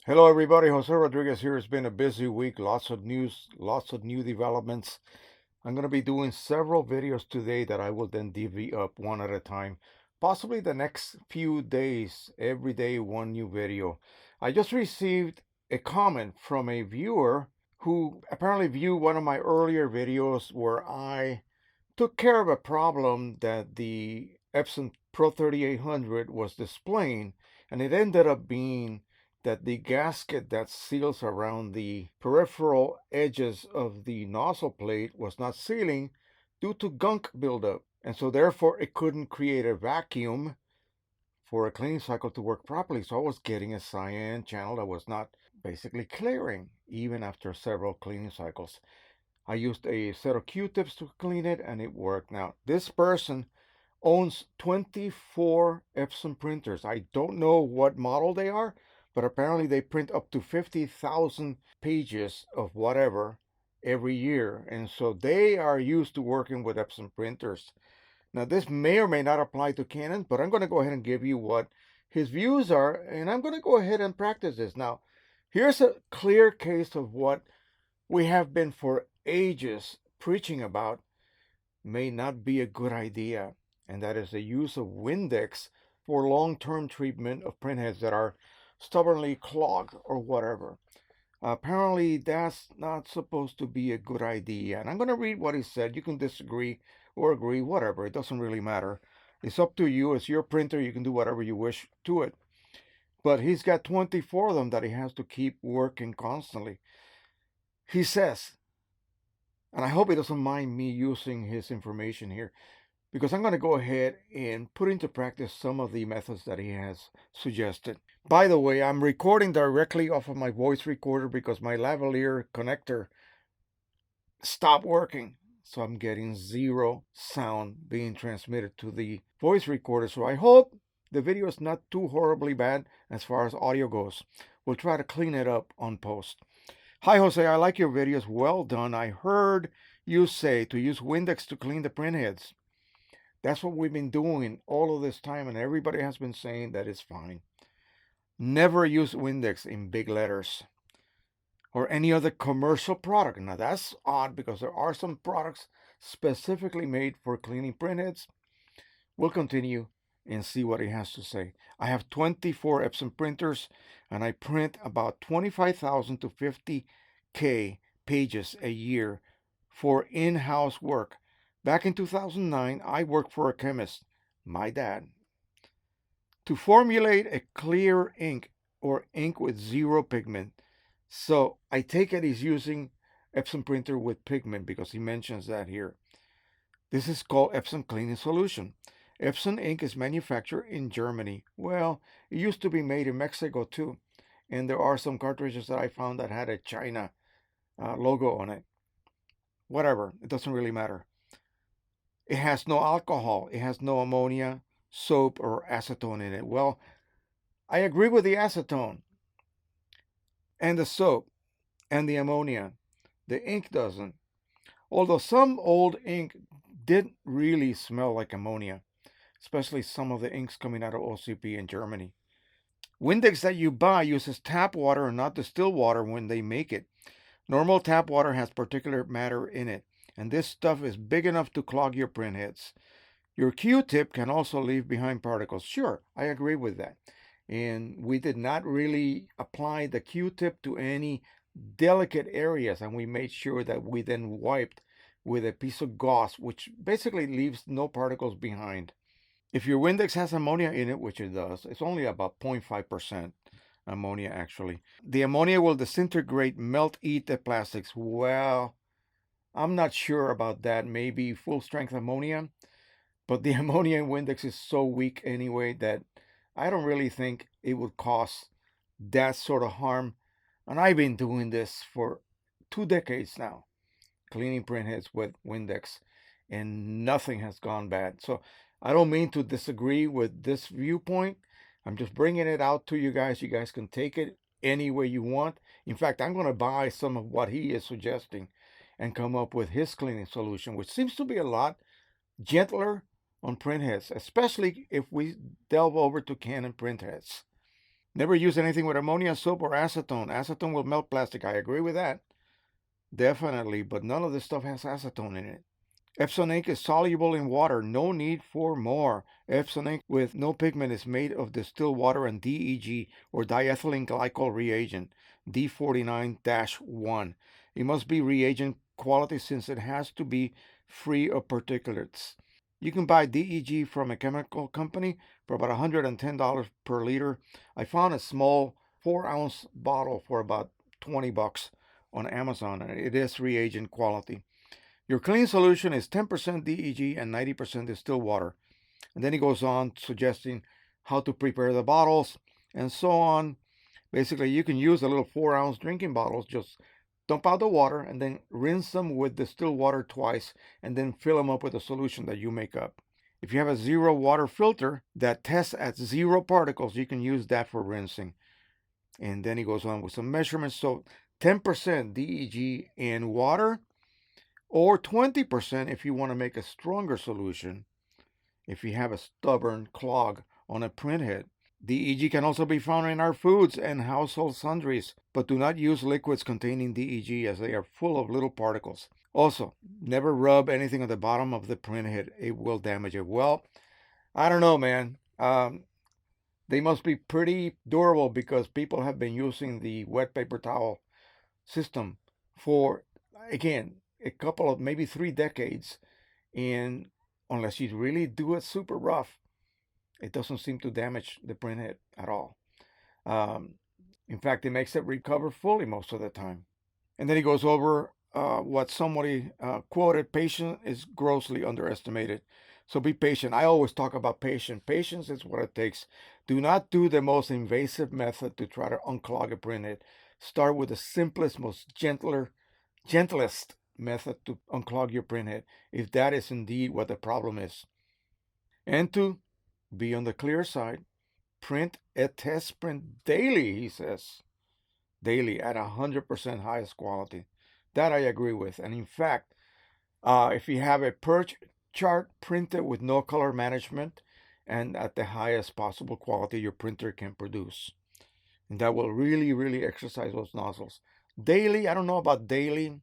Hello, everybody. Jose Rodriguez here. It's been a busy week. Lots of news, lots of new developments. I'm going to be doing several videos today that I will then divvy up one at a time. Possibly the next few days, every day, one new video. I just received a comment from a viewer who apparently viewed one of my earlier videos where I took care of a problem that the Epson Pro 3800 was displaying, and it ended up being that the gasket that seals around the peripheral edges of the nozzle plate was not sealing due to gunk buildup. And so therefore it couldn't create a vacuum for a cleaning cycle to work properly. So I was getting a cyan channel that was not basically clearing even after several cleaning cycles. I used a set of Q-tips to clean it and it worked. Now, this person owns 24 Epson printers. I don't know what model they are, but apparently they print up to 50,000 pages of whatever every year. And so they are used to working with Epson printers. Now, this may or may not apply to Canon, but I'm going to go ahead and give you what his views are, and I'm going to go ahead and practice this. Now, here's a clear case of what we have been for ages preaching about may not be a good idea, and that is the use of Windex for long-term treatment of printheads that are stubbornly clogged or whatever. Apparently, that's not supposed to be a good idea. And I'm going to read what he said. You can disagree or agree, whatever. It doesn't really matter. It's up to you. It's your printer. You can do whatever you wish to it. But he's got 24 of them that he has to keep working constantly. He says, and I hope he doesn't mind me using his information here, because I'm going to go ahead and put into practice some of the methods that he has suggested. By the way, I'm recording directly off of my voice recorder because my lavalier connector stopped working. So I'm getting zero sound being transmitted to the voice recorder. So I hope the video is not too horribly bad as far as audio goes. We'll try to clean it up on post. Hi, Jose. I like your videos. Well done. I heard you say to use Windex to clean the printheads. That's what we've been doing all of this time, and everybody has been saying that it's fine. Never use Windex in big letters or any other commercial product. Now, that's odd because there are some products specifically made for cleaning printheads. We'll continue and see what he has to say. I have 24 Epson printers, and I print about 25,000 to 50K pages a year for in-house work. Back in 2009, I worked for a chemist, my dad, to formulate a clear ink or ink with zero pigment. So I take it he's using Epson printer with pigment because he mentions that here. This is called Epson Cleaning Solution. Epson ink is manufactured in Germany. Well, it used to be made in Mexico too. And there are some cartridges that I found that had a China logo on it. Whatever, it doesn't really matter. It has no alcohol, it has no ammonia, soap, or acetone in it. Well, I agree with the acetone and the soap and the ammonia. The ink doesn't. Although some old ink didn't really smell like ammonia, especially some of the inks coming out of OCP in Germany. Windex that you buy uses tap water and not distilled water when they make it. Normal tap water has particulate matter in it, and this stuff is big enough to clog your printheads. Your Q-tip can also leave behind particles. Sure, I agree with that. And we did not really apply the Q-tip to any delicate areas, and we made sure that we then wiped with a piece of gauze, which basically leaves no particles behind. If your Windex has ammonia in it, which it does, it's only about 0.5% ammonia actually. The ammonia will disintegrate, melt, eat the plastics. Well, I'm not sure about that. Maybe full strength ammonia, but the ammonia in Windex is so weak anyway that I don't really think it would cause that sort of harm. And I've been doing this for 2 decades now, cleaning printheads with Windex, and nothing has gone bad. So I don't mean to disagree with this viewpoint. I'm just bringing it out to you guys. You guys can take it any way you want. In fact, I'm going to buy some of what he is suggesting and come up with his cleaning solution, which seems to be a lot gentler on printheads, especially if we delve over to Canon printheads. Never use anything with ammonia, soap, or acetone. Acetone will melt plastic. I agree with that. Definitely, but none of this stuff has acetone in it. Epsom ink is soluble in water. No need for more. Epsom ink with no pigment is made of distilled water and DEG, or diethylene glycol reagent, D49-1. It must be reagent quality since it has to be free of particulates. You can buy DEG from a chemical company for about $110 per liter. I found a small 4-ounce bottle for about $20 on Amazon, and it is reagent quality. Your clean solution is 10% DEG and 90% distilled water. And then he goes on suggesting how to prepare the bottles and so on. Basically, you can use the little 4-ounce drinking bottles, just dump out the water and then rinse them with distilled water twice and then fill them up with a solution that you make up. If you have a zero water filter that tests at 0 particles, you can use that for rinsing. And then he goes on with some measurements. So 10% DEG in water, or 20% if you want to make a stronger solution if you have a stubborn clog on a printhead. DEG can also be found in our foods and household sundries, but do not use liquids containing DEG as they are full of little particles. Also, never rub anything on the bottom of the printhead. It will damage it. Well, I don't know, man. They must be pretty durable because people have been using the wet paper towel system for, again, a couple of maybe 3 decades. And unless you really do it super rough, it doesn't seem to damage the printhead at all. Um, in fact, it makes it recover fully most of the time. And then he goes over what somebody quoted: patience is grossly underestimated. So be patient. I always talk about patience. Patience is what it takes. Do not do the most invasive method to try to unclog a printhead. Start with the simplest, most gentlest method to unclog your printhead, if that is indeed what the problem is. And to be on the clear side, print a test print daily, he says. Daily at 100% highest quality. That I agree with. And in fact, if you have a purge chart, print it with no color management and at the highest possible quality your printer can produce. And that will really, really exercise those nozzles. Daily, I don't know about daily.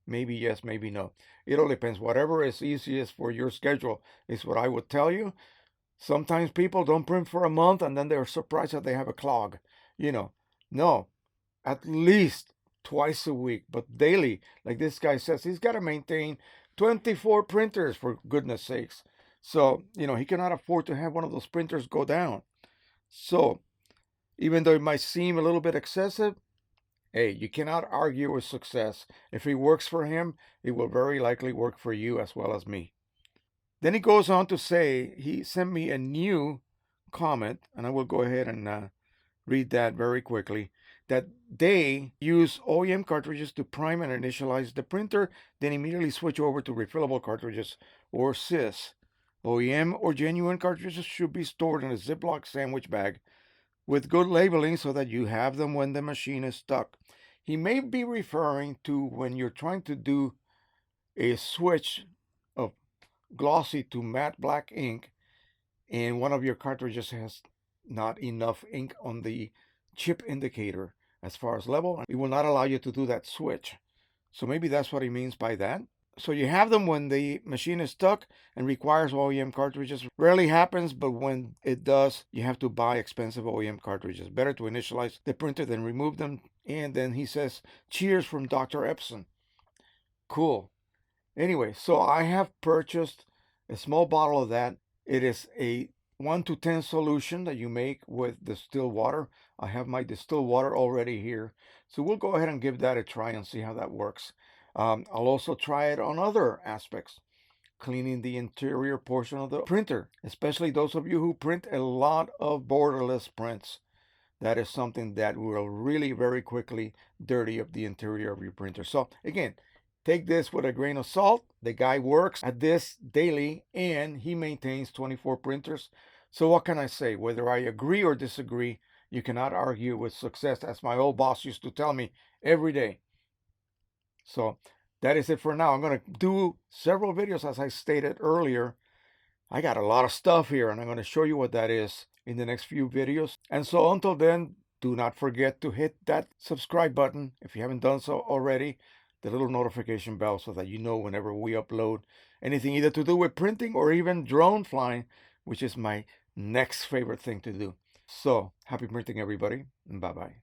Maybe yes, maybe no. It all depends. Whatever is easiest for your schedule is what I would tell you. Sometimes people don't print for a month and then they're surprised that they have a clog. No, at least twice a week, but daily. Like this guy says, he's got to maintain 24 printers, for goodness sakes. So, he cannot afford to have one of those printers go down. So, even though it might seem a little bit excessive, hey, you cannot argue with success. If it works for him, it will very likely work for you as well as me. Then he goes on to say, he sent me a new comment, and I will go ahead and read that very quickly, that they use OEM cartridges to prime and initialize the printer, then immediately switch over to refillable cartridges or CIS. OEM or genuine cartridges should be stored in a Ziploc sandwich bag with good labeling so that you have them when the machine is stuck. He may be referring to when you're trying to do a switch of glossy to matte black ink and one of your cartridges has not enough ink on the chip indicator as far as level, it will not allow you to do that switch. So maybe that's what he means by that. So you have them when the machine is stuck and requires OEM cartridges. Rarely happens, but when it does, you have to buy expensive OEM cartridges. Better to initialize the printer than remove them. And then he says, cheers from Dr. Epson. Cool. Anyway, so I have purchased a small bottle of that. It is a 1 to 10 solution that you make with distilled water. I have my distilled water already here. So we'll go ahead and give that a try and see how that works. I'll also try it on other aspects, cleaning the interior portion of the printer, especially those of you who print a lot of borderless prints. That is something that will really very quickly dirty up the interior of your printer. So again, take this with a grain of salt. The guy works at this daily and he maintains 24 printers. So what can I say? Whether I agree or disagree, You cannot argue with success, as my old boss used to tell me every day. So that is it for now. I'm going to do several videos, as I stated earlier. I got a lot of stuff here, and I'm going to show you what that is in the next few videos. And so until then, do not forget to hit that subscribe button if you haven't done so already, the little notification bell, so that you know whenever we upload anything either to do with printing or even drone flying, which is my next favorite thing to do. So happy printing, everybody, and bye-bye.